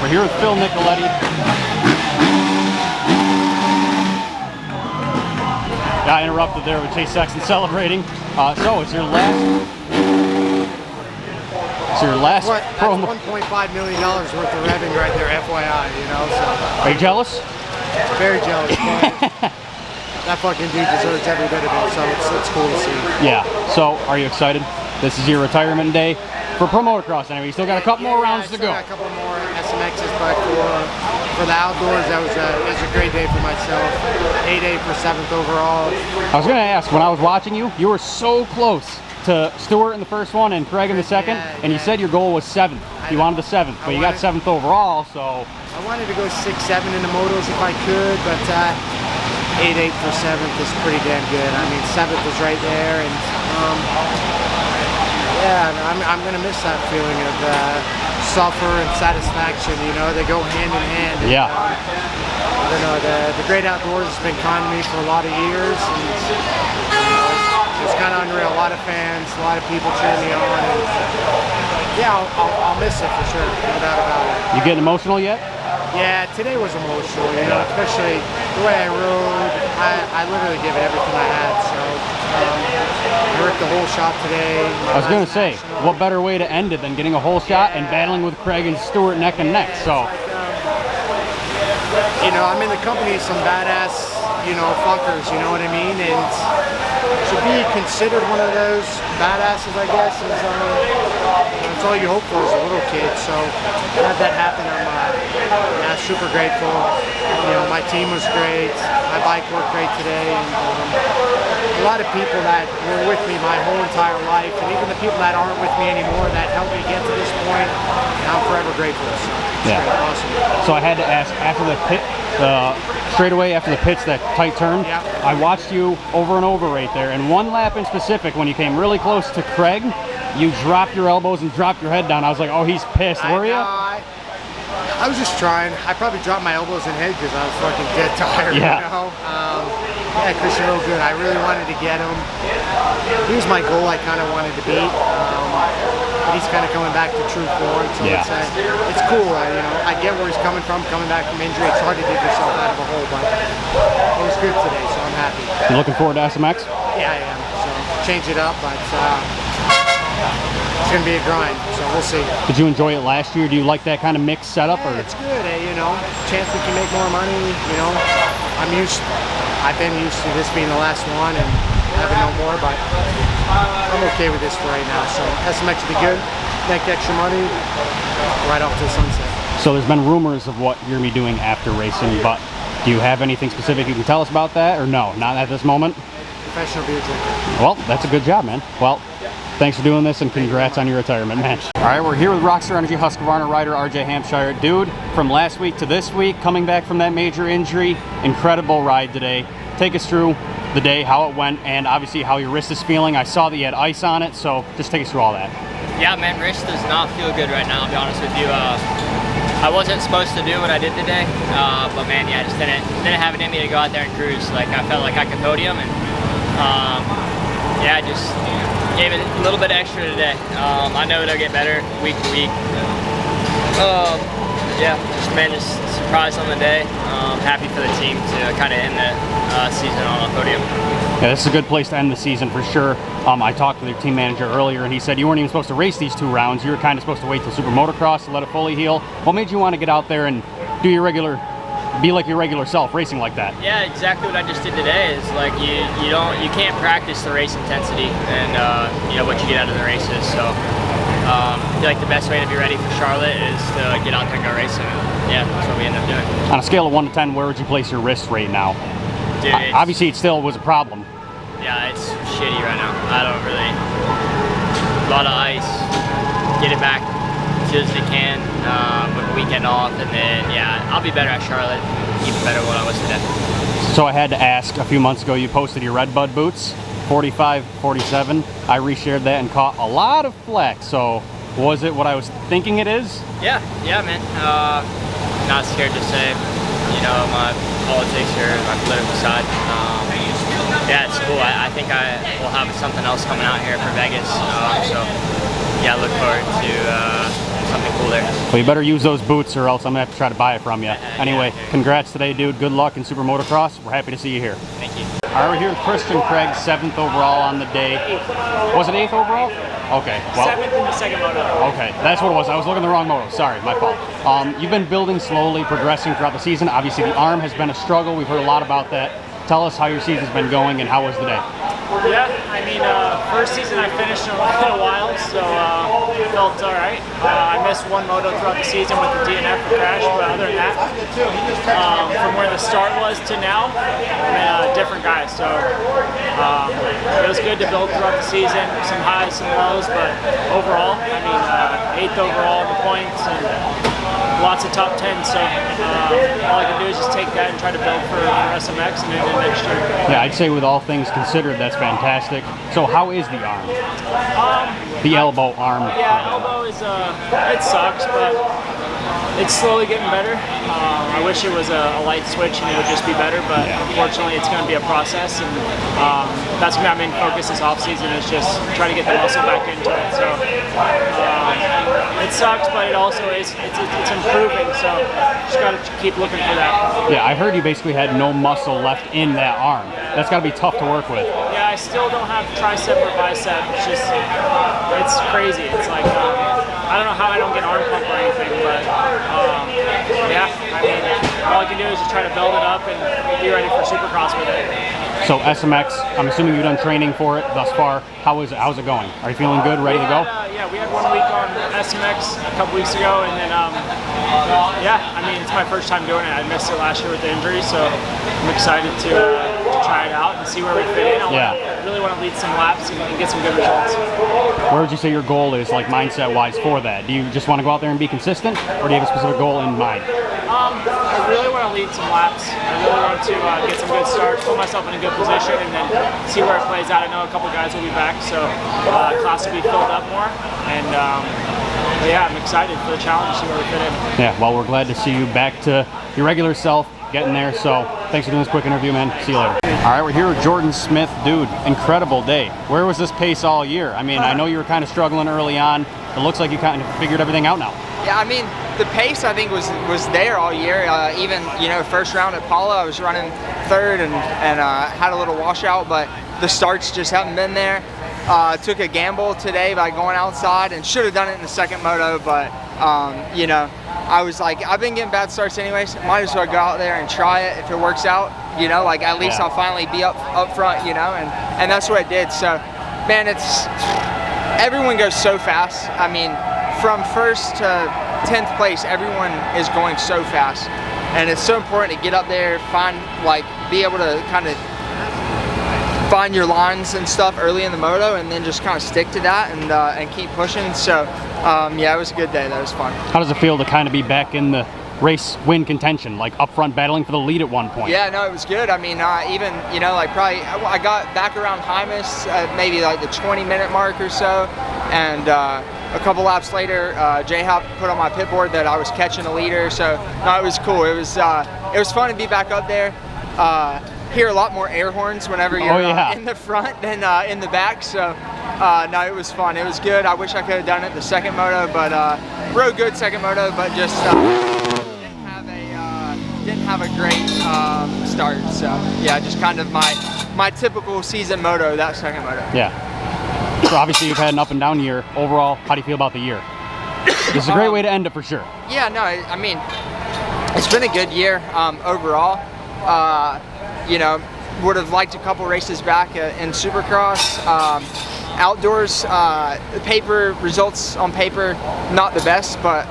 We're here with Phil Nicoletti. Got interrupted there with Chase Sexton celebrating. So it's your last. It's your last promo. That's $1.5 million worth of revenue right there, FYI. You know. So. Are you jealous? Very jealous. But that fucking dude deserves every bit of it. So it's cool to see. Yeah. So are you excited? This is your retirement day for pro motocross. Anyway, you still got a couple more rounds to go. Got a couple more SMXs, but for the outdoors, it was a great day for myself. 8-8 for 7th overall. I was going to ask, when I was watching you, you were so close to Stewart in the first one and Craig in the second, and you said your goal was 7th. You wanted the 7th, but you got 7th overall, so. I wanted to go 6-7 in the motos if I could, but 8-8 for 7th is pretty damn good. I mean, 7th is right there, and yeah, I'm gonna miss that feeling of suffer and satisfaction. You know, they go hand in hand. And, yeah. I don't know. The great outdoors has been kind to me for a lot of years, and it's kind of unreal. A lot of fans, a lot of people cheering me on, and yeah, I'll miss it for sure. No doubt about it. You getting emotional yet? Yeah, today was emotional. You know, especially the way I rode. I literally gave it everything I had. So. I ripped a whole shot today. I was going to say, what better way to end it than getting a whole shot and battling with Craig and Stewart neck and neck, so. You know, I'm in the company of some badass, you know, fuckers, you know what I mean? And to be considered one of those badasses, I guess, is that's all you hope for as a little kid. So to have that happen, I'm super grateful. You know, my team was great. My bike worked great today. And a lot of people that were with me my whole entire life, and even the people that aren't with me anymore that helped me get to this point, I'm forever grateful. So it's great, awesome. So I had to ask, after the pit, straight away after the pits, that tight turn, I watched you over and over right there, and one lap in specific, when you came really close to Craig, you dropped your elbows and dropped your head down. I was like, oh, he's pissed. Were you? I was just trying. I probably dropped my elbows and head because I was fucking dead tired, you know? Yeah, Christian real good. I really wanted to get him. He was my goal I kind of wanted to beat. But he's kind of coming back to true form, so it's cool. You know, I get where he's coming from, coming back from injury. It's hard to dig yourself out of a hole, but it was good today, so I'm happy. You looking forward to SMX? Yeah, I am. So change it up, but it's going to be a grind, so we'll see. Did you enjoy it last year? Do you like that kind of mixed setup? Yeah, it's good, you know. Chance we can make more money, you know. I've been used to this being the last one and having no more, but I'm okay with this for right now. So SMX will be good, make extra money, right off to the sunset. So there's been rumors of what you're going to be doing after racing, but do you have anything specific you can tell us about that, or no, not at this moment? Professional beer drinker. Well, that's a good job, man. Well, thanks for doing this, and congrats on your retirement, man. All right, we're here with Rockstar Energy Husqvarna rider RJ Hampshire. Dude, from last week to this week, coming back from that major injury, incredible ride today. Take us through the day, how it went, and obviously how your wrist is feeling. I saw that you had ice on it, so just take us through all that. Yeah, man, wrist does not feel good right now, I'll be honest with you. I wasn't supposed to do what I did today, but man, yeah, I just didn't have it in me to go out there and cruise. Like, I felt like I could podium, and yeah, I just gave it a little bit extra today. I know it'll get better week to week. Yeah, just surprised on the day. Happy for the team to kind of end the season on a podium. Yeah, this is a good place to end the season for sure. I talked with your team manager earlier, and he said you weren't even supposed to race these 2 rounds. You were kind of supposed to wait till Super Motocross to let it fully heal. What made you want to get out there and do your be like your regular self, racing like that? Yeah, exactly what I just did today. Is like you can't practice the race intensity and you know what you get out of the races. So I feel like the best way to be ready for Charlotte is to get out there and go racing. And yeah, that's what we end up doing. On a scale of 1 to 10, where would you place your wrist right now? Dude, obviously it still was a problem. Yeah, it's shitty right now. I don't really. A lot of ice. Get it back as soon as they can with the weekend off, and then yeah, I'll be better at Charlotte. Even better than what I was today. So I had to ask, a few months ago you posted your Redbud boots, 45, 47. I reshared that and caught a lot of flack. So was it what I was thinking it is? Yeah, man. Not scared to say, you know, my politics or my political side. Yeah, it's cool. I think I will have something else coming out here for Vegas. So yeah, I look forward to something cool there. Well, you better use those boots or else I'm going to have to try to buy it from you. Anyway, congrats today, dude. Good luck in Super Motocross. We're happy to see you here. Thank you. All right, we're here with Christian Craig, 7th overall on the day. Was it 8th overall? Okay. Well, 7th in the second moto. Okay, that's what it was. I was looking at the wrong moto. Sorry, my fault. You've been building slowly, progressing throughout the season. Obviously, the arm has been a struggle. We've heard a lot about that. Tell us how your season's been going and how was the day? Yeah, I mean, first season I finished in a while, so it felt all right. I missed one moto throughout the season with the DNF crash, but other than that, from where the start was to now, I'm a different guy. So it was good to build throughout the season, some highs, some lows, but overall, I mean, 8th overall in the points and lots of top 10. So all I can do is just take that and try to build for SMX and then next year. Yeah, I'd say with all things considered, that's fantastic. So how is the arm? The elbow arm? Yeah, elbow is, it sucks, but it's slowly getting better. I wish it was a light switch and it would just be better, but unfortunately it's going to be a process, and that's going to be my main focus this offseason, is just try to get the muscle back into it. So it sucks, but it also is, it's improving, so just got to keep looking for that. Yeah, I heard you basically had no muscle left in that arm. That's got to be tough to work with. Yeah, I still don't have tricep or bicep. It's just, it's crazy. It's like, I don't know how I don't get arm pump or anything, but yeah, I mean, all I can do is just try to build it up and be ready for Supercross with it. So SMX, I'm assuming you've done training for it thus far. How's it going? Are you feeling good, ready to go? Yeah, we had 1 week on SMX a couple weeks ago, and then yeah, I mean, it's my first time doing it. I missed it last year with the injury, so I'm excited to try it out and see where we fit in. I really want to lead some laps and get some good results. Where would you say your goal is, like mindset-wise, for that? Do you just want to go out there and be consistent, or do you have a specific goal in mind? I really want to lead some laps. I really want to get some good starts, put myself in a good position, and then see where it plays out. I know a couple guys will be back, so class will be filled up more. And yeah, I'm excited for the challenge, see where we fit in. Yeah, well, we're glad to see you back to your regular self, getting there. So thanks for doing this quick interview, man. See you later. All right, we're here with Jordan Smith. Dude, incredible day. Where was this pace all year? I mean, I know you were kind of struggling early on. It looks like you kind of figured everything out now. Yeah, I mean, the pace I think was there all year. Even, you know, first round at Paula, I was running third and had a little washout, but the starts just haven't been there. Took a gamble today by going outside and should have done it in the second moto, but you know, I was like, I've been getting bad starts anyways, might as well go out there and try it. If it works out, you know, like at least I'll finally be up front, you know, and that's what I did. So man, everyone goes so fast. I mean, from first to 10th place, everyone is going so fast, and it's so important to get up there, be able to kind of find your lines and stuff early in the moto, and then just kind of stick to that and keep pushing. So yeah, it was a good day. That was fun. How does it feel to kind of be back in the race win contention, like up front battling for the lead at one point? Yeah, no, it was good. I mean, even, you know, like probably I got back around Hymas at maybe like the 20-minute mark or so, and a couple laps later, J-Hop put on my pit board that I was catching a leader. So no, it was cool. It was fun to be back up there. Hear a lot more air horns whenever you're in the front than in the back. So no, it was fun. It was good. I wish I could have done it the second moto, but rode good second moto, but just didn't have a great start. So yeah, just kind of my typical season moto, that second moto. Yeah. So obviously you've had an up and down year. Overall, how do you feel about the year? This is a great way to end it for sure. Yeah, no, I mean, it's been a good year overall. You know, would have liked a couple races back in Supercross. Outdoors, paper results on paper, not the best, but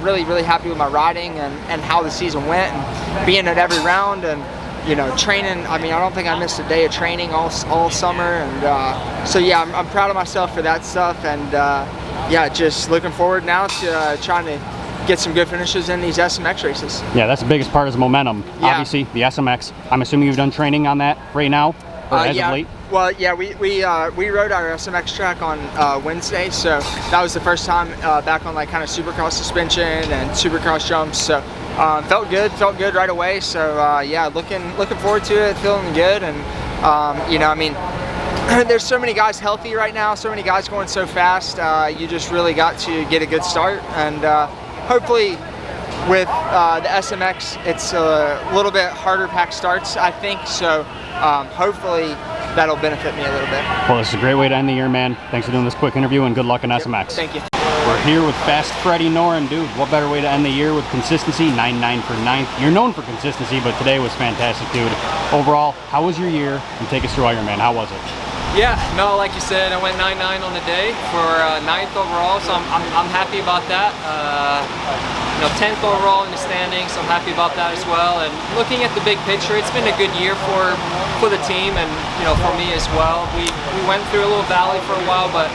really, really happy with my riding and how the season went, and being at every round, and you know, training. I mean, I don't think I missed a day of training all summer, and so yeah, I'm proud of myself for that stuff, and yeah, just looking forward now to trying to get some good finishes in these SMX races. Yeah, that's the biggest part is momentum. Yeah. Obviously, the SMX. I'm assuming you've done training on that right now, or as of late? Well, yeah, we rode our SMX track on Wednesday, so that was the first time back on like kind of Supercross suspension and Supercross jumps. So felt good right away. So yeah, looking forward to it, feeling good, and you know, I mean, there's so many guys healthy right now, so many guys going so fast. You just really got to get a good start, and hopefully with the SMX, it's a little bit harder pack starts, I think. So hopefully that'll benefit me a little bit. Well, this is a great way to end the year, man. Thanks for doing this quick interview, and good luck in SMX. Thank you. We're here with Fast Freddie Noren. Dude, what better way to end the year with consistency? 9-9 for 9th. You're known for consistency, but today was fantastic, dude. Overall, how was your year? And take us through Ironman. How was it? Yeah, no, like you said, I went 9-9 on the day for 9th overall, so I'm happy about that. 10th overall in the standings, so I'm happy about that as well. And looking at the big picture, it's been a good year for the team, and for me as well. We went through a little valley for a while, but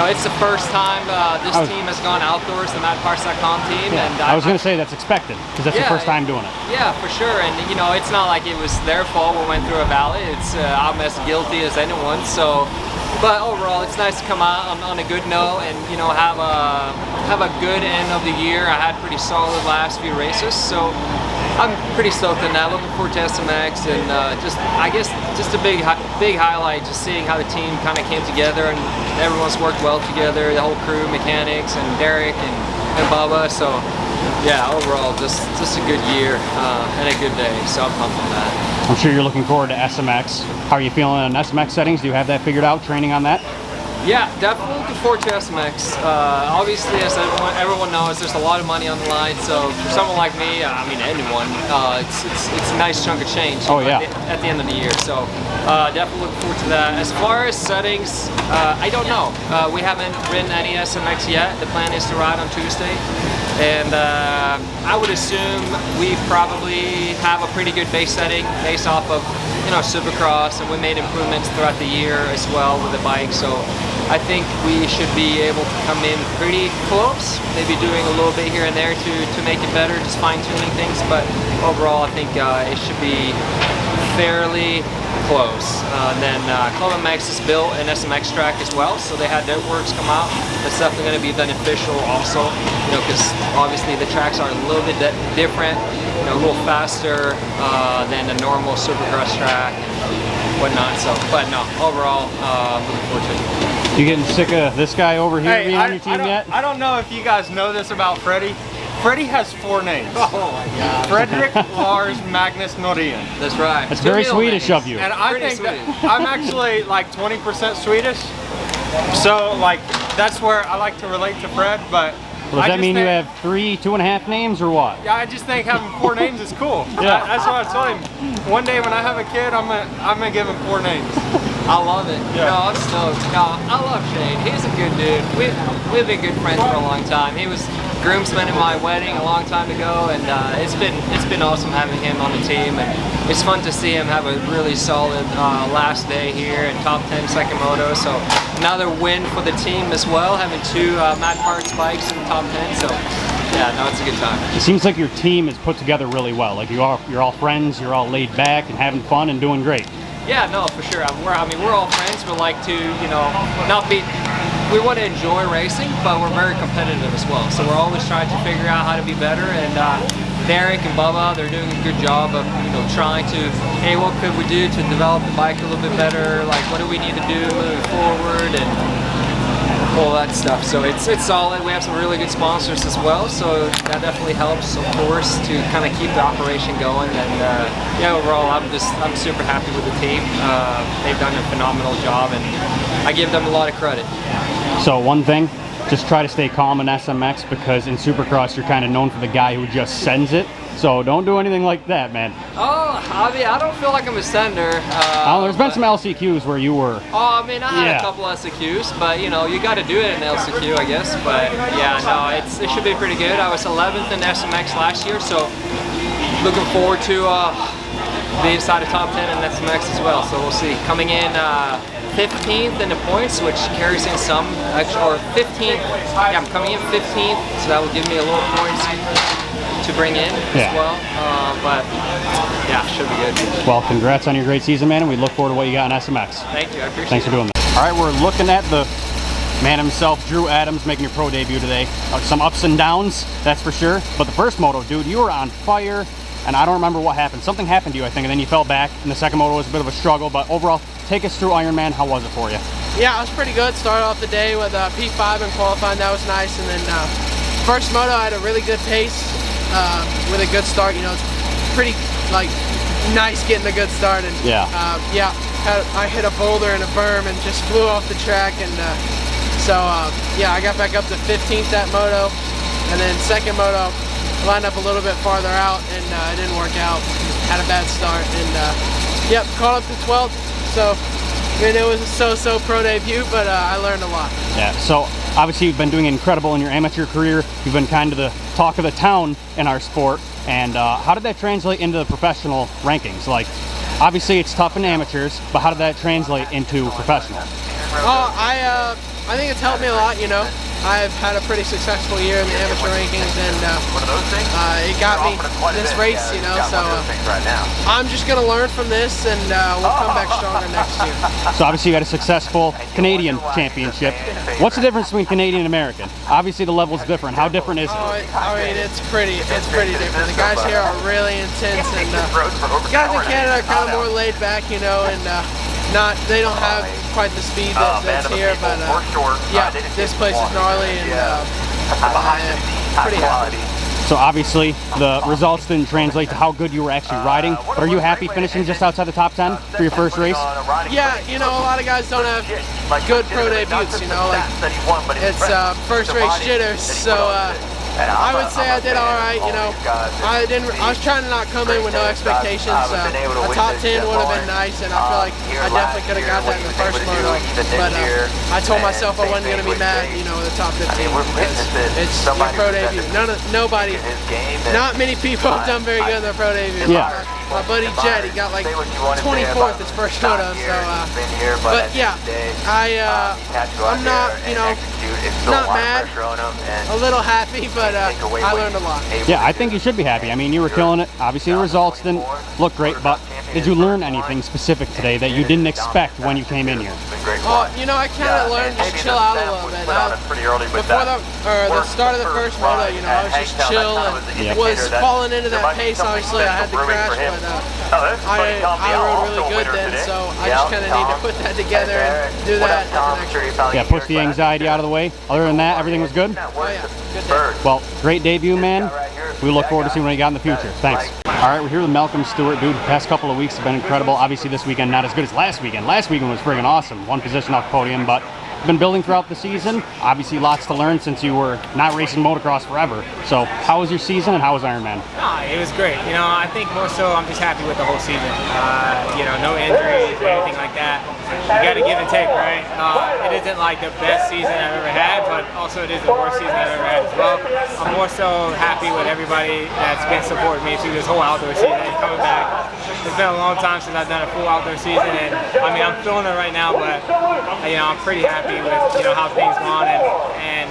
it's the first time this team has gone outdoors, the MadParts.com team. Yeah, And I was going to say that's expected, because that's the first time doing it. Yeah, for sure. And it's not like it was their fault we went through a valley. It's I'm as guilty as anyone. So, but overall, it's nice to come out on a good note and have a good end of the year. I had pretty solid last few races, so I'm pretty stoked on that. Looking forward to SMX, and I guess a big highlight, just seeing how the team kind of came together and everyone's worked well together. The whole crew, mechanics, and Derek and Bubba. So yeah, overall, just a good year and a good day. So I'm pumped on that. I'm sure you're looking forward to SMX. How are you feeling on SMX settings? Do you have that figured out? Training on that? Yeah, definitely looking forward to SMX. Obviously, as everyone knows, there's a lot of money on the line. So for someone like me, I mean anyone, it's a nice chunk of change. At the end of the year. So definitely looking forward to that. As far as settings, I don't know. We haven't ridden any SMX yet. The plan is to ride on Tuesday, and I would assume we probably have a pretty good base setting based off of Supercross, and we made improvements throughout the year as well with the bike. So I think we should be able to come in pretty close, maybe doing a little bit here and there to make it better, just fine-tuning things. But overall, I think it should be fairly close. Then Cullin Park has built an SMX track as well, so they had their works come out. That's definitely going to be beneficial also, because obviously the tracks are a little bit different, a little faster than a normal Supercross track and whatnot. So, but no, overall, looking forward to it. You getting sick of this guy over here being on your team yet? I don't know if you guys know this about Freddie. Freddie has 4 names. Oh my God. Frederick Lars Magnus Norén. That's right. That's very Swedish of you. And I think that I'm actually like 20% Swedish. So like that's where I like to relate to Fred, but Does that mean you have 3 2.5 names or what? Yeah, I just think having 4 names is cool. Yeah, that's what I told him. One day when I have a kid, I'm gonna give him 4 names. I love it. Yeah. No, I'm stoked. No, I love Shane. He's a good dude. We've been good friends for a long time. He was groomsman at my wedding a long time ago, and it's been awesome having him on the team. And it's fun to see him have a really solid last day here in top 10 second moto. So another win for the team as well, having 2 MadParts bikes in the top 10. So yeah, no, it's a good time. It seems like your team is put together really well. Like you're all friends, you're all laid back and having fun and doing great. Yeah, no, for sure. We're all friends. We like to, not be. We want to enjoy racing, but we're very competitive as well. So we're always trying to figure out how to be better. And Derek and Bubba, they're doing a good job of, trying to, hey, what could we do to develop the bike a little bit better? Like, what do we need to do moving forward? And all that stuff. So it's solid. We have some really good sponsors as well, so that definitely helps, of course, to kind of keep the operation going. And yeah, overall, I'm super happy with the team. They've done a phenomenal job, and I give them a lot of credit. So one thing, just try to stay calm in SMX, because in Supercross you're kind of known for the guy who just sends it. So don't do anything like that, man. Oh, I mean, I don't feel like I'm a sender. There's been some LCQs where you were. Oh, I mean, I had a couple LCQs, but you got to do it in LCQ, I guess. But yeah, no, it should be pretty good. I was 11th in SMX last year, so looking forward to being inside of top 10 in SMX as well. So we'll see. Coming in 15th in the points, which carries in some, or 15th. Yeah, I'm coming in 15th, so that will give me a little points to bring in as well. But yeah, should be good. Well, congrats on your great season, man, and we look forward to what you got in SMX. Thank you, I appreciate it. Thanks for doing this. All right, we're looking at the man himself, Drew Adams, making your pro debut today. Some ups and downs, that's for sure. But the first moto, dude, you were on fire, and I don't remember what happened. Something happened to you, I think, and then you fell back, and the second moto was a bit of a struggle. But overall, take us through Ironman. How was it for you? Yeah, it was pretty good. Started off the day with P5 and qualifying. That was nice. And then first moto, I had a really good pace with a good start. You know, it's pretty like nice getting a good start. And yeah, I hit a boulder and a berm and just flew off the track. And yeah, I got back up to 15th that moto. And then second moto, lined up a little bit farther out, and it didn't work out. Had a bad start, and yep, caught up to 12th. So I mean, it was a so-so pro debut, but I learned a lot. Yeah, so obviously you've been doing incredible in your amateur career. You've been kind of the talk of the town in our sport. And how did that translate into the professional rankings? Like, obviously it's tough in amateurs, but how did that translate into professional? Oh, I think it's helped me a lot, you know. I've had a pretty successful year in the amateur rankings, and it got me this race, you know, so I'm just going to learn from this, and we'll come back stronger next year. So obviously you got a successful Canadian championship. What's the difference between Canadian and American? Obviously the level's different. How different is it? I mean, it's pretty different. The guys here are really intense, and the guys in Canada are kind of more laid back, you know, and they don't have quite the speed that's here, but yeah, this place is gnarly, and I'm pretty happy. So obviously the results didn't translate to how good you were actually riding, but are you happy finishing just outside the top 10 for your first race? Yeah, you know, a lot of guys don't have good pro debuts, you know, like it's first race jitters, so I would say I did all right, you know. I was trying to not come in with no expectations. A top 10 would have been nice, and I feel like I definitely could have got that in the first moto. But I told myself I wasn't going to be mad, you know, with the top 15, because it's your pro debut. Not many people have done very good in their pro debut. Yeah. My buddy Jed, he got like 24th his first moto, so but yeah, I'm not, you know, not mad, a little happy, but I learned a lot. Yeah, I think you should be happy. I mean, you were killing it. Obviously the results didn't look great, but did you learn anything specific today that you didn't expect when you came in here? You know, I kind of learned to chill out a little bit. Before the start of the first moto, you know, I was just chill and was falling into that pace. Obviously, I had to crash, but I rode really good then, so I just kind of need to put that together and do that. Yeah, push the anxiety out of the way. Other than that, everything was good? Oh yeah, good day. Well, great debut, man. We look forward to seeing what you got in the future. Thanks. All right, we're here with Malcom Stewart, dude. The past couple of weeks have been incredible. Obviously, this weekend not as good as last weekend. Last weekend was friggin' awesome. One position off podium, but been building throughout the season. Obviously, lots to learn since you were not racing motocross forever. So, how was your season and how was Ironman? It was great. You know, I think more so I'm just happy with the whole season. You know, no injuries or anything like that. You got to give and take, right? It isn't like the best season I've ever had, but also it is the worst season I've ever had as well. I'm more so happy with everybody that's been supporting me through this whole outdoor season and coming back. It's been a long time since I've done a full outdoor season, and I mean, I'm feeling it right now, but you know, I'm pretty happy with, you know, how things gone, and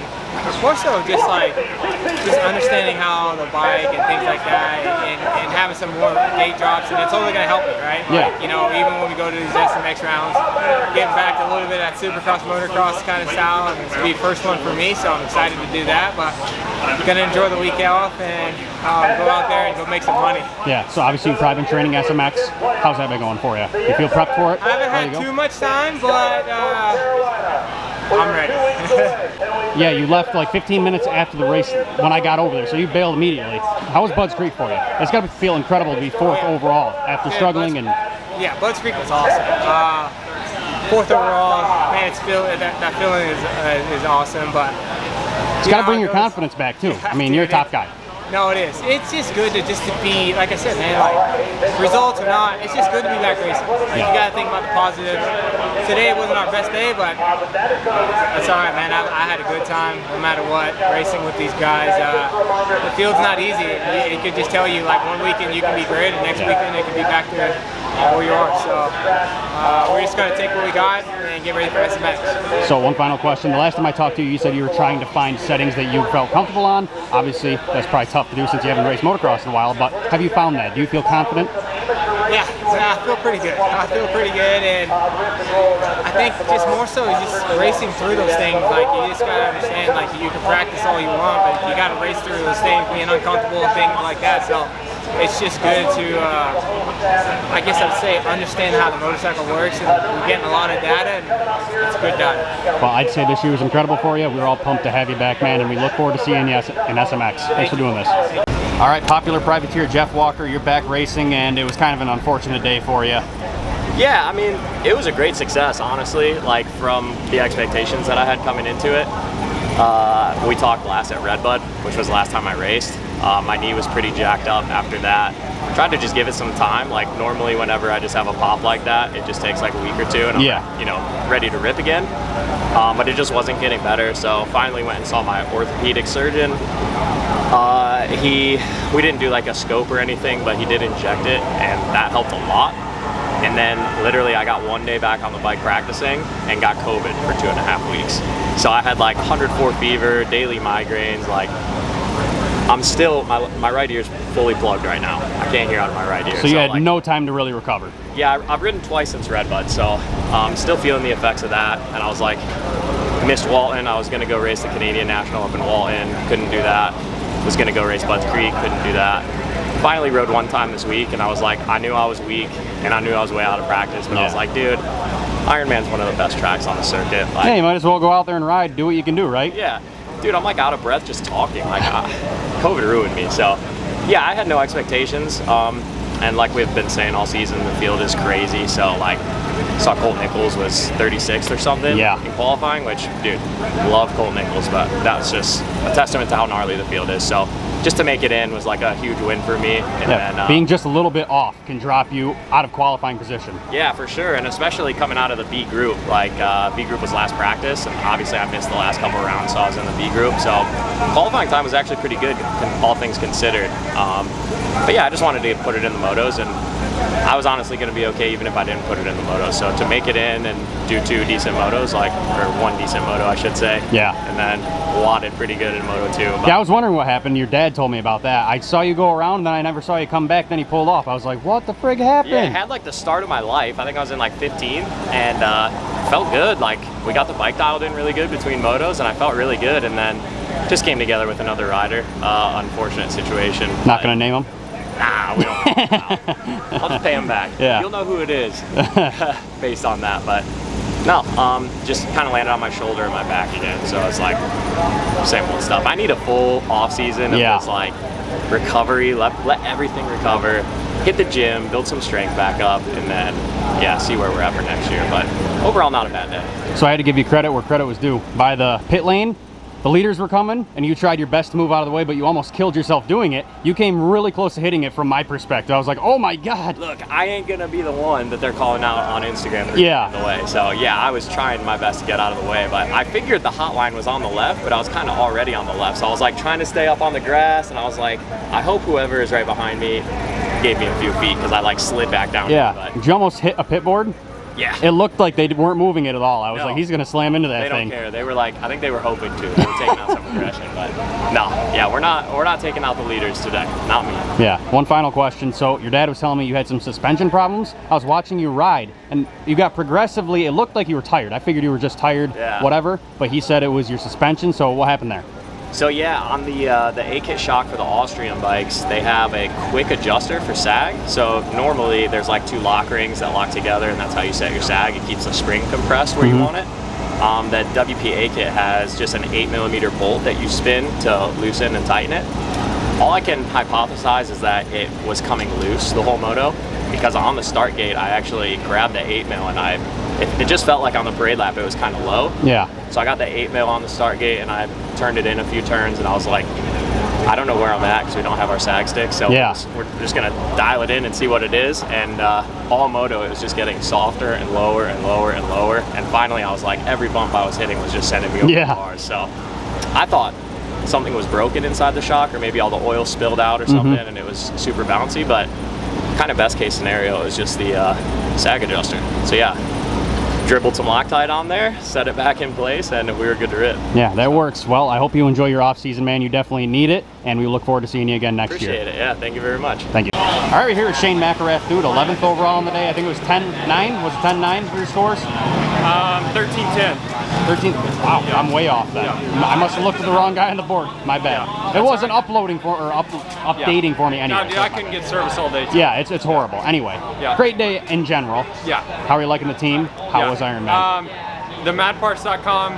more so just understanding how the bike and things like that, and having some more gate drops, and it's only going to help me, right? Yeah. Like, you know, even when we go to these SMX rounds, getting back to a little bit of that supercross motocross kind of style, and it's going to be the first one for me, so I'm excited to do that, but I'm going to enjoy the week off and go out there and go make some money. Yeah, so obviously you've probably been training SMX. How's that been going for you? You feel prepped for it? I haven't had too much time, but I'm ready. Yeah, you left like 15 minutes after the race when I got over there, so you bailed immediately. How was Budds Creek for you? It's got to feel incredible to be fourth overall after struggling. Yeah, Budds Creek was awesome. Fourth overall, man, that feeling is awesome, but it's got to bring your confidence back too. I mean, you're a top guy. No, it is. It's just good to be, like I said, man, like, results or not, it's just good to be back racing. Like, you got to think about the positives. Today wasn't our best day, but that's all right, man. I had a good time, no matter what, racing with these guys. The field's not easy. It could just tell you, like, one weekend you can be great, and next weekend it can be back to where you are. So we're just going to take what we got and get ready for SMX. So one final question. The last time I talked to you, you said you were trying to find settings that you felt comfortable on. Obviously, that's probably tough to do since you haven't raced motocross in a while, but have you found that? Do you feel confident? Yeah, I feel pretty good. And I think just more so just racing through those things. Like, you just gotta understand, like, you can practice all you want, but you gotta race through those things, being uncomfortable and things like that. So it's just good to, I guess I'd say, understand how the motorcycle works, and we're getting a lot of data, and it's good data. Well, I'd say this year was incredible for you. We were all pumped to have you back, man, and we look forward to seeing you in SMX. Thanks for doing this. All right, popular privateer Jeff Walker, you're back racing, and it was kind of an unfortunate day for you. Yeah, I mean, it was a great success, honestly, like from the expectations that I had coming into it. We talked last at Redbud, which was the last time I raced. My knee was pretty jacked up after that. I tried to just give it some time. Like normally whenever I just have a pop like that, it just takes like a week or two and I'm you know, ready to rip again. But it just wasn't getting better, so finally went and saw my orthopedic surgeon. We didn't do like a scope or anything, but he did inject it, and that helped a lot. And then literally I got 1 day back on the bike practicing and got COVID for 2.5 weeks. So I had like 104 fever, daily migraines, like I'm still, my right ear's fully plugged right now. I can't hear out of my right ear. So you had like, no time to really recover. Yeah, I've ridden twice since Redbud, so I'm still feeling the effects of that. And I was like, missed Walton. I was gonna go race the Canadian National up in Walton, couldn't do that. Was gonna go race Budds Creek, couldn't do that. Finally rode one time this week, and I was like, I knew I was weak, and I knew I was way out of practice, but I was like, dude, Ironman's one of the best tracks on the circuit. Like, hey, you might as well go out there and ride, do what you can do, right? Yeah. Dude, I'm like out of breath just talking. Like, COVID ruined me. So, yeah, I had no expectations. And like we've been saying all season, the field is crazy. So, like, saw Colt Nichols was 36th or something in qualifying, which, dude, love Colt Nichols, but that's just a testament to how gnarly the field is. So, just to make it in was like a huge win for me. And then, being just a little bit off can drop you out of qualifying position. Yeah, for sure, and especially coming out of the B group. Like B group was last practice, and obviously I missed the last couple rounds, so I was in the B group. So qualifying time was actually pretty good, all things considered. But yeah, I just wanted to put it in the motos, and I was honestly going to be okay even if I didn't put it in the motos. So to make it in and do 2 decent motos, like, or 1 decent moto, I should say. Yeah. And then wadded pretty good in Moto 2. Yeah, I was wondering what happened. Your dad told me about that. I saw you go around, and then I never saw you come back. Then he pulled off. I was like, what the frig happened? Yeah, it had like the start of my life. I think I was in like 15, and felt good. Like, we got the bike dialed in really good between motos, and I felt really good. And then just came together with another rider. Unfortunate situation. Not going to name him? Nah, we don't. I'll just pay him back. Yeah. You'll know who it is based on that. But no, just kind of landed on my shoulder and my back again. So it's like same old stuff. I need a full off season of this like recovery. Let everything recover. Hit the gym, build some strength back up, and then see where we're at for next year. But overall, not a bad day. So I had to give you credit where credit was due. By the pit lane, the leaders were coming, and you tried your best to move out of the way, but you almost killed yourself doing it. You came really close to hitting it from my perspective. I was like, oh my God. Look, I ain't gonna be the one that they're calling out on Instagram in the way. So yeah, I was trying my best to get out of the way, but I figured the hot line was on the left, but I was kind of already on the left. So I was like trying to stay up on the grass, and I was like, I hope whoever is right behind me gave me a few feet, because I like slid back down. Yeah, did you almost hit a pit board? Yeah. It looked like they weren't moving it at all. I was like, he's going to slam into that thing. They don't care. They were like, I think they were hoping to. They were taking out some aggression, but no. Yeah, we're not taking out the leaders today. Not me. Yeah. One final question. So your dad was telling me you had some suspension problems. I was watching you ride, and you got progressively, it looked like you were tired. I figured you were just tired, whatever, but he said it was your suspension. So what happened there? So yeah, on the A-Kit shock for the Austrian bikes, they have a quick adjuster for sag. So normally there's like 2 lock rings that lock together, and that's how you set your sag. It keeps the spring compressed where you want it. That WP A-Kit has just an 8mm bolt that you spin to loosen and tighten it. All I can hypothesize is that it was coming loose the whole moto, because on the start gate I actually grabbed the 8mm, and it just felt like on the parade lap it was kind of low. Yeah. So I got the 8mm on the start gate, and I turned it in a few turns, and I was like, I don't know where I'm at because we don't have our sag stick, so we're just gonna dial it in and see what it is. And all moto, it was just getting softer and lower and lower and lower, and finally I was like, every bump I was hitting was just sending me over the bars. So I thought something was broken inside the shock, or maybe all the oil spilled out or something, and it was super bouncy. But kind of best case scenario is just the sag adjuster. So yeah, dribbled some Loctite on there, set it back in place, and we were good to rip. Yeah, that works. Well, I hope you enjoy your off season, man. You definitely need it, and we look forward to seeing you again next year. Appreciate it. Yeah, thank you very much. Thank you. All right, we're here with Shane McElrath, dude, 11th overall on the day. I think it was 10-9. Was it 10-9 for your scores? 13-10. 13. Wow, yeah. I'm way off then. Yeah. I must have looked at the wrong guy on the board. My bad. Yeah. It wasn't uploading for or updating for me anyway. No, dude, I couldn't get service all day. Yeah, it's horrible. Anyway, great day in general. Yeah. How are you liking the team? How was Ironman? The madparts.com,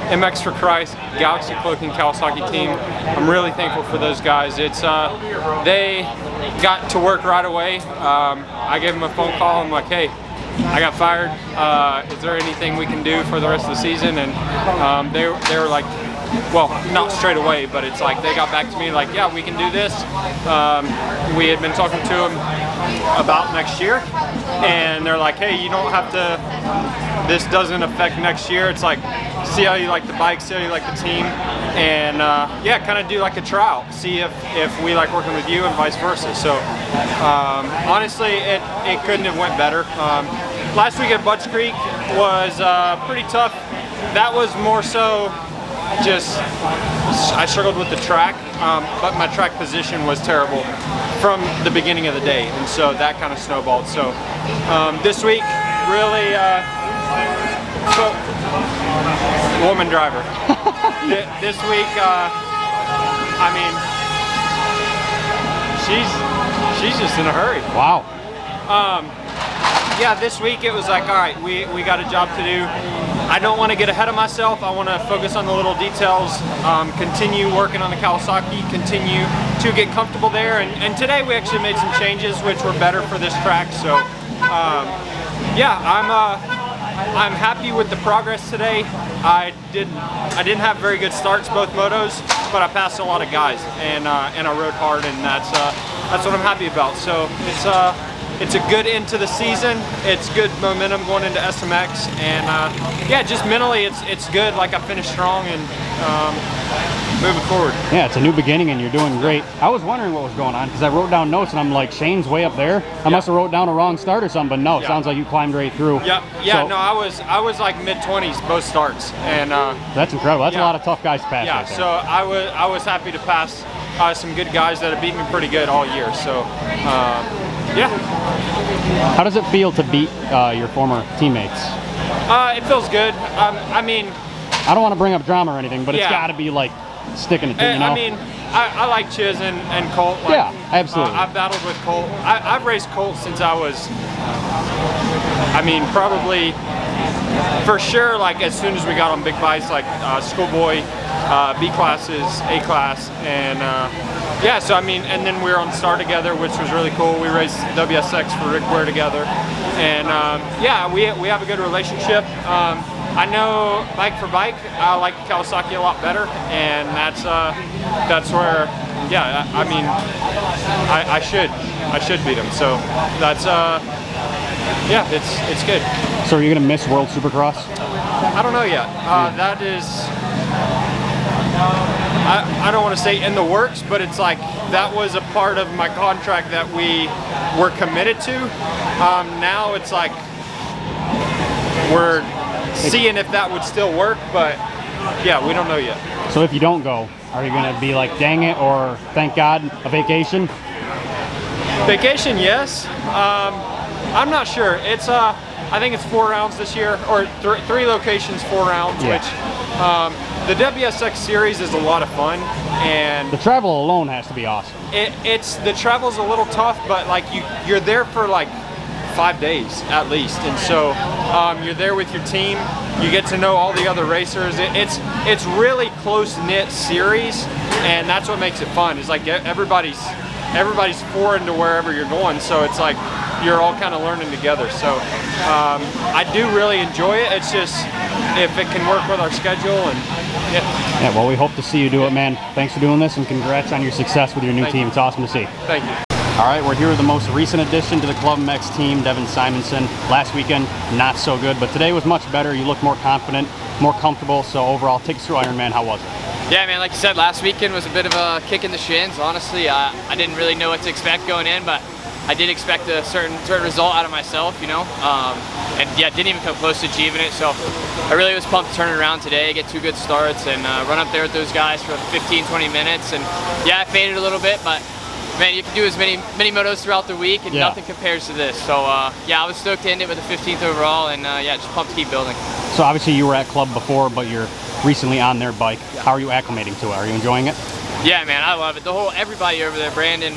MX for Christ, Galaxy Cloaking Kawasaki team. I'm really thankful for those guys. It's they got to work right away. I gave them a phone call. I'm like, hey, I got fired. Is there anything we can do for the rest of the season? And they were like, well, not straight away, but it's like they got back to me like, yeah, we can do this. We had been talking to them about next year, and they're like, hey, you don't have to, this doesn't affect next year. It's like, see how you like the bike, see how you like the team, and yeah, kind of do like a trial, see if we like working with you and vice versa. So honestly, it couldn't have went better. Last week at Butts Creek was pretty tough. That was more so just, I struggled with the track, but my track position was terrible from the beginning of the day, and so that kind of snowballed. So this week, really, woman driver. This week, I mean, she's just in a hurry. Wow. Yeah, this week it was like, all right, we got a job to do. I don't want to get ahead of myself. I want to focus on the little details, continue working on the Kawasaki, continue to get comfortable there. And today we actually made some changes which were better for this track. So yeah, I'm happy with the progress today. I didn't have very good starts both motos, but I passed a lot of guys and I rode hard, and that's what I'm happy about. So it's a good end to the season. It's good momentum going into SMX, and yeah, just mentally it's good. Like I finished strong and moving forward. Yeah, it's a new beginning and you're doing great. I was wondering what was going on because I wrote down notes and I'm like, Shane's way up there. I must have wrote down a wrong start or something, but no, it sounds like you climbed right through. Yeah, so, no, I was like mid-20s both starts, and that's incredible. That's a lot of tough guys to pass. Yeah, right there. so I was happy to pass some good guys that have beat me pretty good all year. So yeah. How does it feel to beat your former teammates? It feels good. I mean, I don't want to bring up drama or anything, but it's got to be like sticking it to, you know? I mean, I like Chiz and Colt. Like, yeah, absolutely. I've battled with Colt. I've raced Colt since I was, I mean, probably, for sure, like as soon as we got on big bikes, like schoolboy, B classes, A class, and yeah, so I mean, and then we were on Star together, which was really cool. We raced WSX for Rick Ware together, and yeah, we have a good relationship. I know bike for bike, I like Kawasaki a lot better, and that's where, yeah, I mean, I should beat him. So that's yeah, it's good. So are you gonna miss World Supercross? I don't know yet. That is, I don't want to say in the works, but it's like that was a part of my contract that we were committed to. Now it's like we're seeing if that would still work, but yeah, we don't know yet. So if you don't go, are you going to be like, dang it, or thank God, a vacation? Vacation, yes. I'm not sure. It's I think it's 4 rounds this year, or 3 locations, 4 rounds, which the WSX series is a lot of fun, and the travel alone has to be awesome. The travel's a little tough, but like you're there for like 5 days at least, and so you're there with your team. You get to know all the other racers. It's really close-knit series, and that's what makes it fun. It's like everybody's foreign to wherever you're going, so it's like you're all kind of learning together. So I do really enjoy it. It's just if it can work with our schedule, and yeah, well, we hope to see you do it, man. Thanks for doing this, and congrats on your success with your new team. It's awesome to see. Thank you. All right, we're here with the most recent addition to the Club MX team, Devin Simonson. Last weekend, not so good, but today was much better. You looked more confident, more comfortable. So overall, take us through Ironman. How was it? Yeah, man, like you said, last weekend was a bit of a kick in the shins. Honestly, I didn't really know what to expect going in, but I did expect a certain result out of myself, you know, and yeah, didn't even come close to achieving it. So I really was pumped to turn it around today, get 2 good starts, and run up there with those guys for 15-20 minutes. And yeah, I faded a little bit, but man, you can do as many motos throughout the week, and Yeah. nothing compares to this. So yeah, I was stoked to end it with a 15th overall, and yeah, just pumped to keep building. So obviously you were at club before, but you're recently on their bike. How are you acclimating to it? Are you enjoying it? Yeah, man, I love it. Everybody over there, Brandon,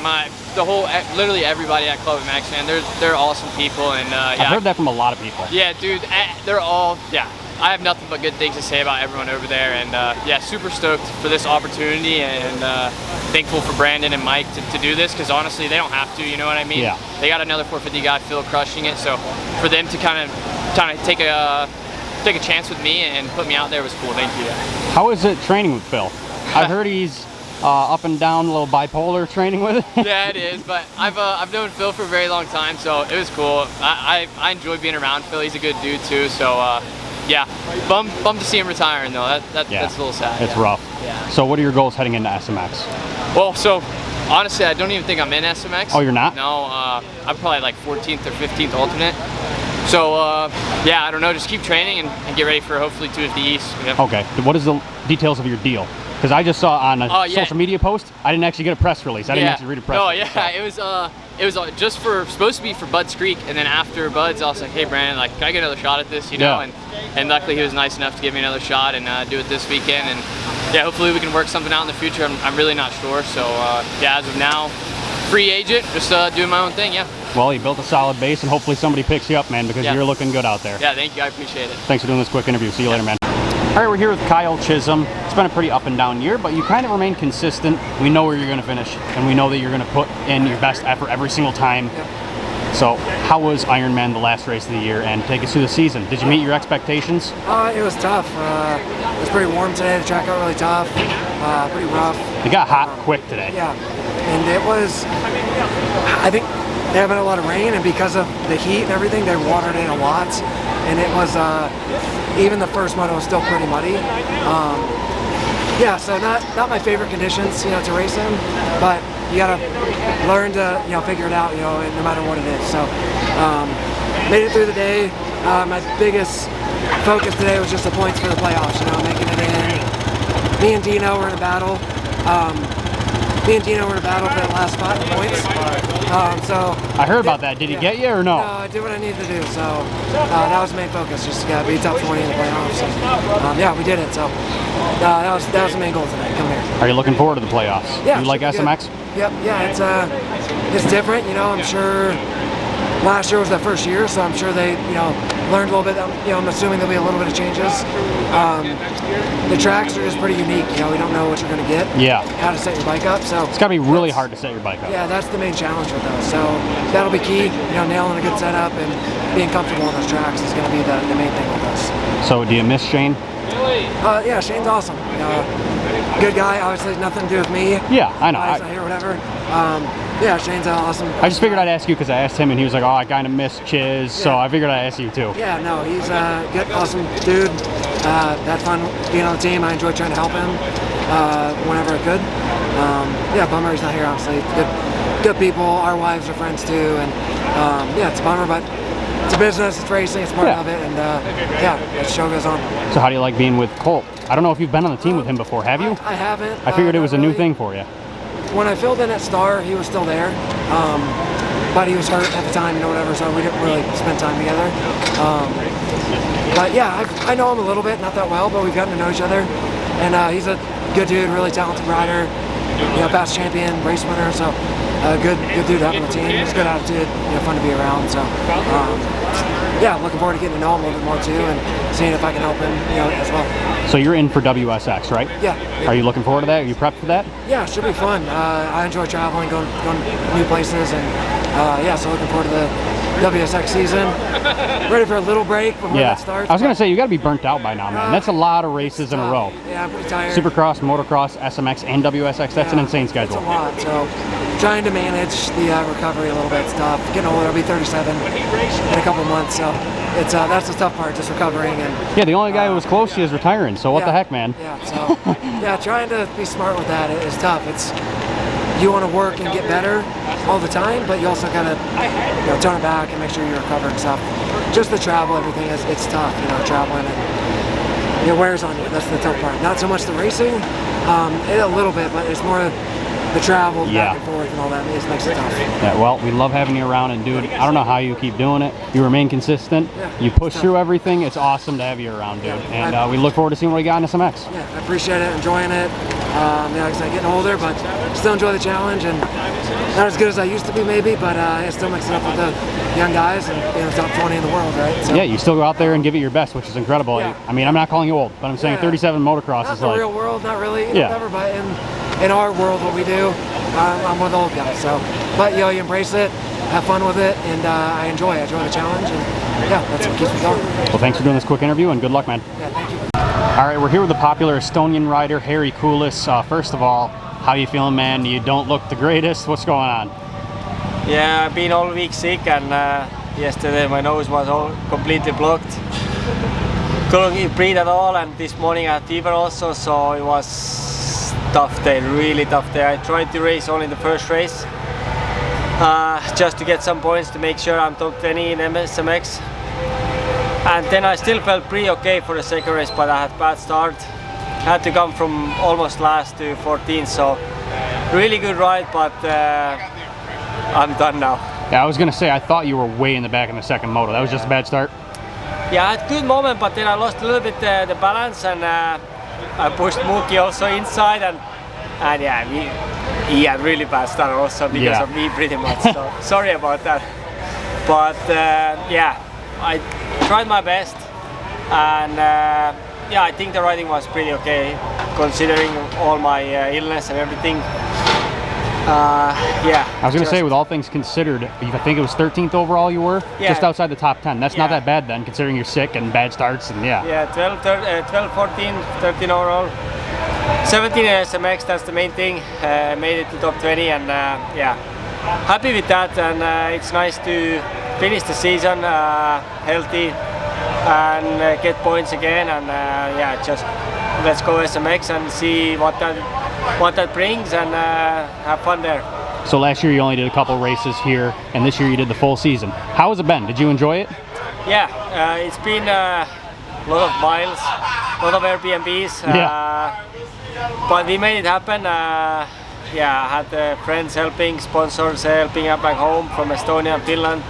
literally everybody at Club MX, man, they're awesome people, and yeah. I've heard that from a lot of people. Yeah, dude, they're all, yeah. I have nothing but good things to say about everyone over there, and yeah, super stoked for this opportunity, and thankful for Brandon and Mike to do this, because honestly, they don't have to, you know what I mean? Yeah. They got another 450 guy, Phil, crushing it, so for them to kind of take a chance with me and put me out there was cool. Thank you. How is it training with Phil? I've heard he's up and down, a little bipolar training with it. Yeah, it is, but I've known Phil for a very long time, so it was cool. I enjoy being around Phil. He's a good dude too, so yeah, bummed to see him retiring though. That's a little sad. It's rough. Yeah. So what are your goals heading into SMX? Well, so honestly, I don't even think I'm in SMX. Oh, you're not? No, I'm probably like 14th or 15th alternate. So yeah, I don't know, just keep training and get ready for hopefully 250 East. You know? Okay, what is the details of your deal? Because I just saw on a social media post, I didn't actually get a press release. I didn't actually read a press release. Oh yeah, it was just supposed to be for Bud's Creek, and then after Bud's, I was like, hey Brandon, like, can I get another shot at this, you know? And luckily he was nice enough to give me another shot and do it this weekend, and yeah, hopefully we can work something out in the future. I'm really not sure, so yeah, as of now, free agent, just doing my own thing, yeah. Well, you built a solid base, and hopefully somebody picks you up, man, because you're looking good out there. Yeah, thank you, I appreciate it. Thanks for doing this quick interview. See you later, man. All right, we're here with Kyle Chisolm. It's been a pretty up and down year, but you kind of remain consistent. We know where you're going to finish, and we know that you're going to put in your best effort every single time. So how was Ironman the last race of the year, and take us through the season? Did you meet your expectations? It was tough. It was pretty warm today. The track got really tough, pretty rough. It got hot quick today. Yeah, and it was, I think they haven't had a lot of rain, and because of the heat and everything, they watered in a lot. And it was, even the first moto was still pretty muddy. Yeah, so not my favorite conditions, you know, to race in, but you gotta learn to, you know, figure it out, you know, no matter what it is. So, made it through the day. My biggest focus today was just the points for the playoffs, you know, making it in. Me and Dino were in a battle. Me and Dino were in a battle for that last spot in points. So I heard about that. Did he get you or no? No, I did what I needed to do. So that was the main focus, just to beat top 20 in the playoffs. And, yeah, we did it. So that was the main goal today. Come here. Are you looking forward to the playoffs? Yeah. You like SMX? Yep. Yeah, it's different. You know, I'm sure. Last year was their first year, so I'm sure they, you know, learned a little bit. You know, I'm assuming there'll be a little bit of changes. The tracks are just pretty unique. You know, we don't know what you're going to get. Yeah. How to set your bike up. So it's got to be really hard to set your bike up. Yeah, that's the main challenge with those. So that'll be key. You know, nailing a good setup and being comfortable on those tracks is going to be the main thing with us. So do you miss Shane? Yeah, Shane's awesome. Good guy. Obviously, nothing to do with me. Yeah, I know. He's not here, whatever. Yeah, Shane's awesome. I just figured I'd ask you because I asked him and he was like, oh, I kind of miss Chiz, so I figured I'd ask you too. Yeah, no, he's a good, awesome dude. Had fun being on the team. I enjoyed trying to help him whenever I could. Yeah, bummer he's not here, obviously. Good people. Our wives are friends too, and yeah, it's a bummer, but it's a business, it's racing, it's part of it, and yeah, the show goes on. So how do you like being with Colt? I don't know if you've been on the team with him before, have you? I haven't. I figured it was a new thing for you. When I filled in at Star, he was still there, but he was hurt at the time, you know, whatever, so we didn't really spend time together. But yeah, I know him a little bit, not that well, but we've gotten to know each other, and he's a good dude, really talented rider, you know, past champion, race winner, so good dude to have on the team. He's a good attitude, you know, fun to be around, so yeah, I'm looking forward to getting to know him a little bit more too, and seeing if I can help him, you know, as well. So you're in for WSX, right? Yeah. Are you looking forward to that? Are you prepped for that? Yeah, it should be fun. I enjoy traveling, going new places, and yeah, so looking forward to the WSX season. Ready for a little break before that starts. I was going to say, you got to be burnt out by now, man. That's a lot of races in a row. Yeah, I'm pretty tired. Supercross, motocross, SMX, and WSX. That's an insane schedule. It's a lot, so trying to manage the recovery a little bit is tough. Getting older, I'll be 37 in a couple months, so it's that's the tough part, just recovering. And yeah, the only guy who was close to you is retiring, so what the heck, man? Yeah, so yeah, trying to be smart with that is tough. It's you want to work and get better all the time, but you also gotta, you know, tone it back and make sure you're recovering stuff. Just the travel, everything it's tough, you know, traveling, and it wears on you. That's the tough part. Not so much the racing, a little bit, but it's more the travel back and forth and all that makes it tough. Yeah, well, we love having you around, and dude, I don't know how you keep doing it. You remain consistent. You push through everything. It's awesome to have you around, dude. And we look forward to seeing what you got in SMX. Yeah, I appreciate it, enjoying it. Like I said, getting older, but still enjoy the challenge, and not as good as I used to be maybe, but it still mixing up with the young guys and being the top 20 in the world, right? So, yeah, you still go out there and give it your best, which is incredible. I mean, I'm not calling you old, but I'm saying 37 motocross not is the like... real world, not really, whatever, but in our world, what we do, I'm one of the old guys, so. But, you embrace it, have fun with it, and I enjoy the challenge, and that's what keeps me going. Well, thanks for doing this quick interview, and good luck, man. Yeah, thank you. All right, we're here with the popular Estonian rider, Harri Kullas. First of all, how you feeling, man? You don't look the greatest. What's going on? Yeah, I've been all week sick, and yesterday my nose was all completely blocked. Couldn't breathe at all, and this morning I had fever also, so it was tough day, really tough day. I tried to race only the first race, just to get some points to make sure I'm top 20 in SMX. And then I still felt pretty okay for the second race, but I had bad start. Had to come from almost last to 14, so really good ride, but I'm done now. Yeah, I was gonna say, I thought you were way in the back in the second moto. That was just a bad start? Yeah, I had a good moment, but then I lost a little bit the balance, and I pushed Mookie also inside, and yeah, he had really bad start also because of me pretty much, so sorry about that. But yeah, I tried my best, and yeah, I think the riding was pretty okay considering all my illness and everything. Yeah. I was going to say, with all things considered, I think it was 13th overall you were? Just outside the top 10. That's not that bad then, considering you're sick and bad starts, and Yeah, 12, 14, 13 overall. 17 in SMX, that's the main thing. Made it to top 20, and yeah, happy with that, and it's nice to finish the season healthy and get points again, and yeah, just let's go SMX and see what that brings, and have fun there. So last year you only did a couple races here, and this year you did the full season. How has it been? Did you enjoy it? Yeah, it's been a lot of miles, a lot of Airbnbs, but we made it happen. Yeah, I had friends helping, sponsors helping up back home from Estonia and Finland,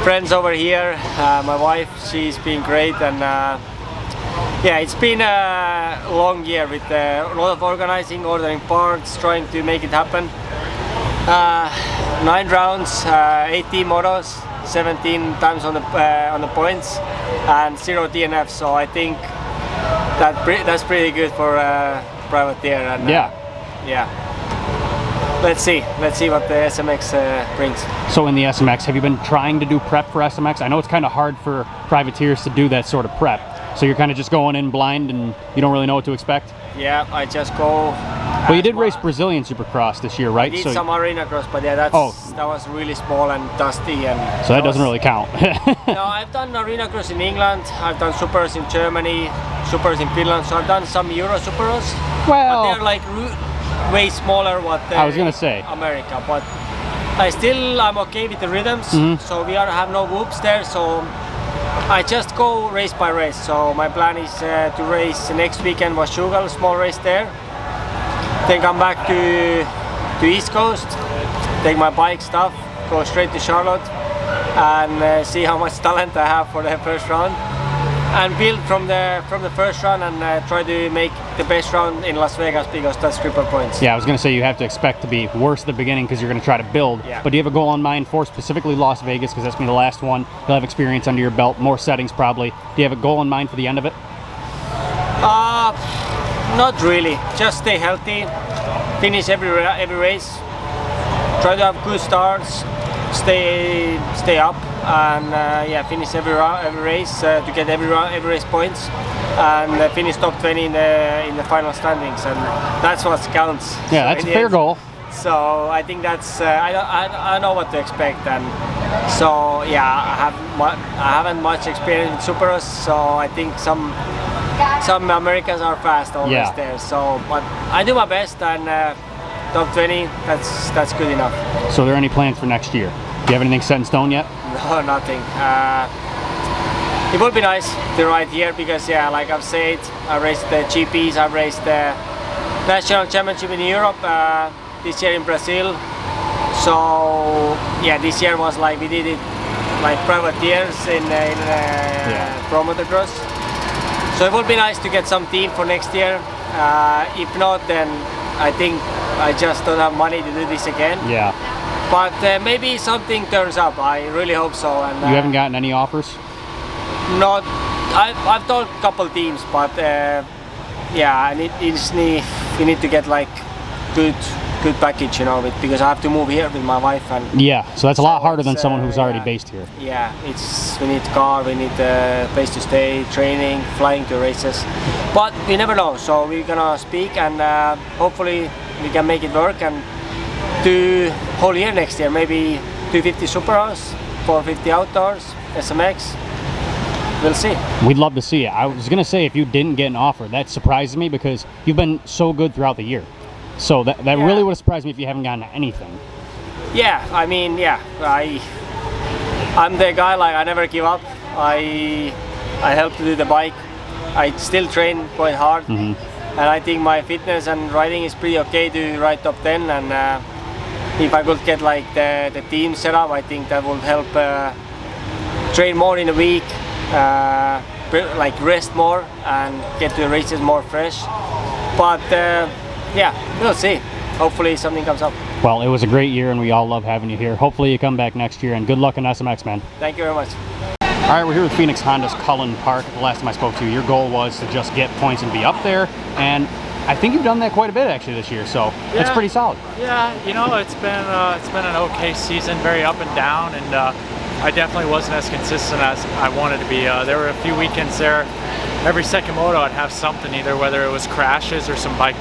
friends over here, my wife, she's been great, and yeah, it's been a long year with a lot of organizing, ordering parts, trying to make it happen. 9 rounds, 18 motos, 17 times on the points, and 0 DNF. So I think that's pretty good for a privateer. And yeah. Let's see what the SMX brings. So in the SMX, have you been trying to do prep for SMX? I know it's kind of hard for privateers to do that sort of prep. So you're kind of just going in blind and you don't really know what to expect? Yeah, I just go. Well, you did race Brazilian Supercross this year, right? I did some arena cross, but yeah, that was really small and dusty, and so that doesn't really count. No, I've done arena cross in England. I've done supers in Germany, supers in Finland. So I've done some Euro supers. Well, but they're like way smaller what I was gonna say America, but I'm okay with the rhythms. So we have no whoops there, so I just go race by race. So my plan is to race next weekend was Shugal, small race there. Then come back to East Coast, take my bike stuff, go straight to Charlotte, and see how much talent I have for the first round, and build from the first round, and try to make the best round in Las Vegas, because that's triple points. Yeah, I was going to say you have to expect to be worse at the beginning because you're going to try to build. But do you have a goal in mind for specifically Las Vegas, because that's going to be the last one? You'll have experience under your belt, more settings probably. Do you have a goal in mind for the end of it? Not really. Just stay healthy, finish every race, try to have good starts, stay up, and yeah, finish every race to get every race points, and finish top 20 in the final standings, and that's what counts. Yeah, that's a fair goal. So I think that's I know what to expect, and so yeah, I haven't much experience with Superos, so I think some Americans are fast always there. So, but I do my best, and top 20, that's good enough. So, are there any plans for next year? Do you have anything set in stone yet? No, nothing. It would be nice to ride here because, yeah, like I've said, I raced the GPs, I've raced the National Championship in Europe. this year in Brazil. So yeah, this year was like we did it like privateers in pro motocross. So it would be nice to get some team for next year. If not, then I think I just don't have money to do this again. Yeah. But maybe something turns up. I really hope so. And you haven't gotten any offers? Not. I've told a couple teams, but yeah, we need to get like good package, you know, because I have to move here with my wife. And yeah, so that's a lot harder than someone who's already based here. Yeah, we need car, we need a place to stay, training, flying to races, but we never know. So we're gonna speak, and hopefully we can make it work and do whole year next year. Maybe 250 Superhouse, 450 outdoors, SMX. We'll see. We'd love to see it. I was gonna say, if you didn't get an offer, that surprised me because you've been so good throughout the year. So that really would have surprised me if you haven't gotten anything. Yeah, I mean, yeah, I'm the guy, like, I never give up. I help to do the bike. I still train quite hard, and I think my fitness and riding is pretty okay to ride top 10. And if I could get like the team set up, I think that would help train more in a week, like rest more and get to the races more fresh. But yeah, we'll see. Hopefully something comes up. Well, it was a great year and we all love having you here. Hopefully you come back next year, and good luck in SMX, man. Thank you very much. All right, we're here with Phoenix Honda's Cullin Park. The last time I spoke to you, your goal was to just get points and be up there, and I think you've done that quite a bit actually this year, so it's pretty solid. Yeah, you know, it's been an okay season, very up and down, and I definitely wasn't as consistent as I wanted to be. There were a few weekends there, every second moto I'd have something, either whether it was crashes or some bike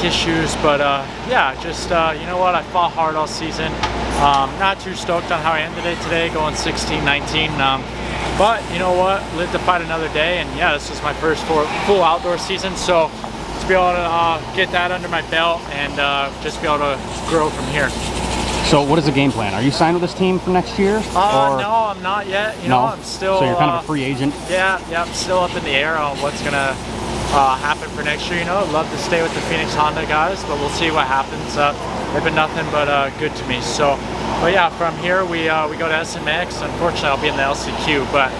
issues, but yeah, just you know what, I fought hard all season. Not too stoked on how I ended it today, going 16-19, but you know what, live to fight another day, and yeah, this is my first full outdoor season, so to be able to get that under my belt and just be able to grow from here. So what is the game plan? Are you signed with this team for next year? No, I'm not yet. You know, I'm still. So you're kind of a free agent? Yeah, I'm still up in the air on what's gonna happen for next year. You know, I'd love to stay with the Phoenix Honda guys, but we'll see what happens. They've been nothing but good to me. So, but yeah, from here we go to SMX. Unfortunately, I'll be in the LCQ, but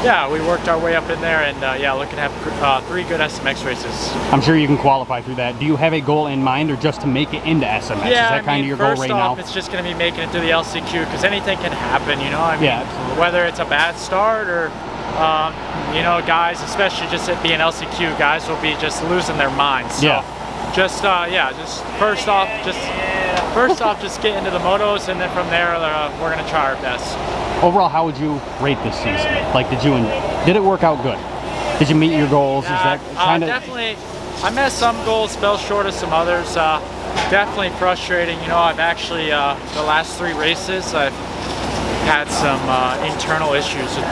yeah, we worked our way up in there, and yeah, looking to have 3 good SMX races. I'm sure you can qualify through that. Do you have a goal in mind, or just to make it into SMX? Yeah, is that kind of your goal right now? First off, it's just going to be making it to the LCQ, because anything can happen, you know? I mean, whether it's a bad start or, you know, guys, especially just at being LCQ, guys will be just losing their minds. So just, yeah, just first off, just get into the motos, and then from there, we're going to try our best. Overall, how would you rate this season? Like, did it work out good? Did you meet your goals? Yeah, is that kind of definitely. I met some goals, fell short of some others. Definitely frustrating. You know, I've actually the last 3 races I've had some internal issues with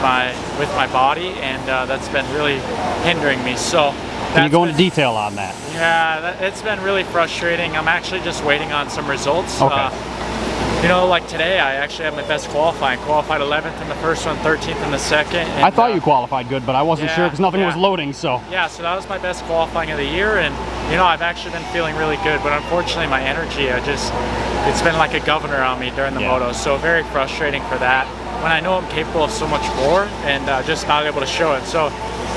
my body, and that's been really hindering me. So. Can you go into detail on that? Yeah, it's been really frustrating. I'm actually just waiting on some results. Okay. You know, like today, I actually had my best qualifying. Qualified 11th in the first one, 13th in the second. And, I thought you qualified good, but I wasn't sure because nothing was loading, so. Yeah, so that was my best qualifying of the year, and you know, I've actually been feeling really good, but unfortunately my energy, it's been like a governor on me during the moto, so very frustrating for that. When I know I'm capable of so much more, and just not able to show it. So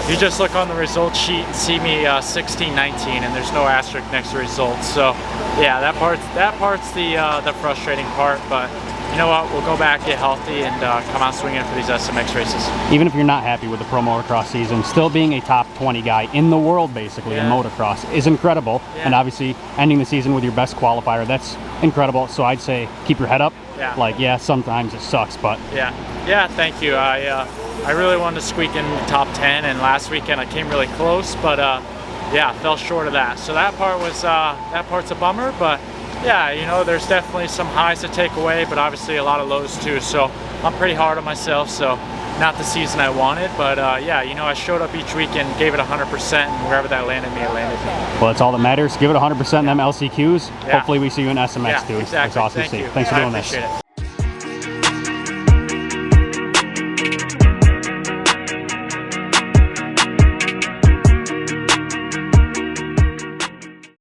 you just look on the results sheet and see me 16-19, and there's no asterisk next to results. So yeah, that part's the frustrating part. But you know what? We'll go back, get healthy, and come out swinging for these SMX races. Even if you're not happy with the pro motocross season, still being a top 20 guy in the world, basically, in motocross is incredible. And obviously, ending the season with your best qualifier, that's incredible. So I'd say keep your head up. Yeah. Like, yeah, sometimes it sucks, but. Yeah, thank you. I really wanted to squeak in the top 10, and last weekend I came really close, but yeah, fell short of that. So that part's a bummer, but yeah, you know, there's definitely some highs to take away, but obviously a lot of lows too. So I'm pretty hard on myself. So not the season I wanted, but yeah, you know, I showed up each weekend, gave it 100%, and wherever that landed me, it landed me. Well, that's all that matters. Give it 100% in them LCQs. Hopefully we see you in SMX, dude. Exactly. That's awesome to see. Thanks for doing this. Appreciate it.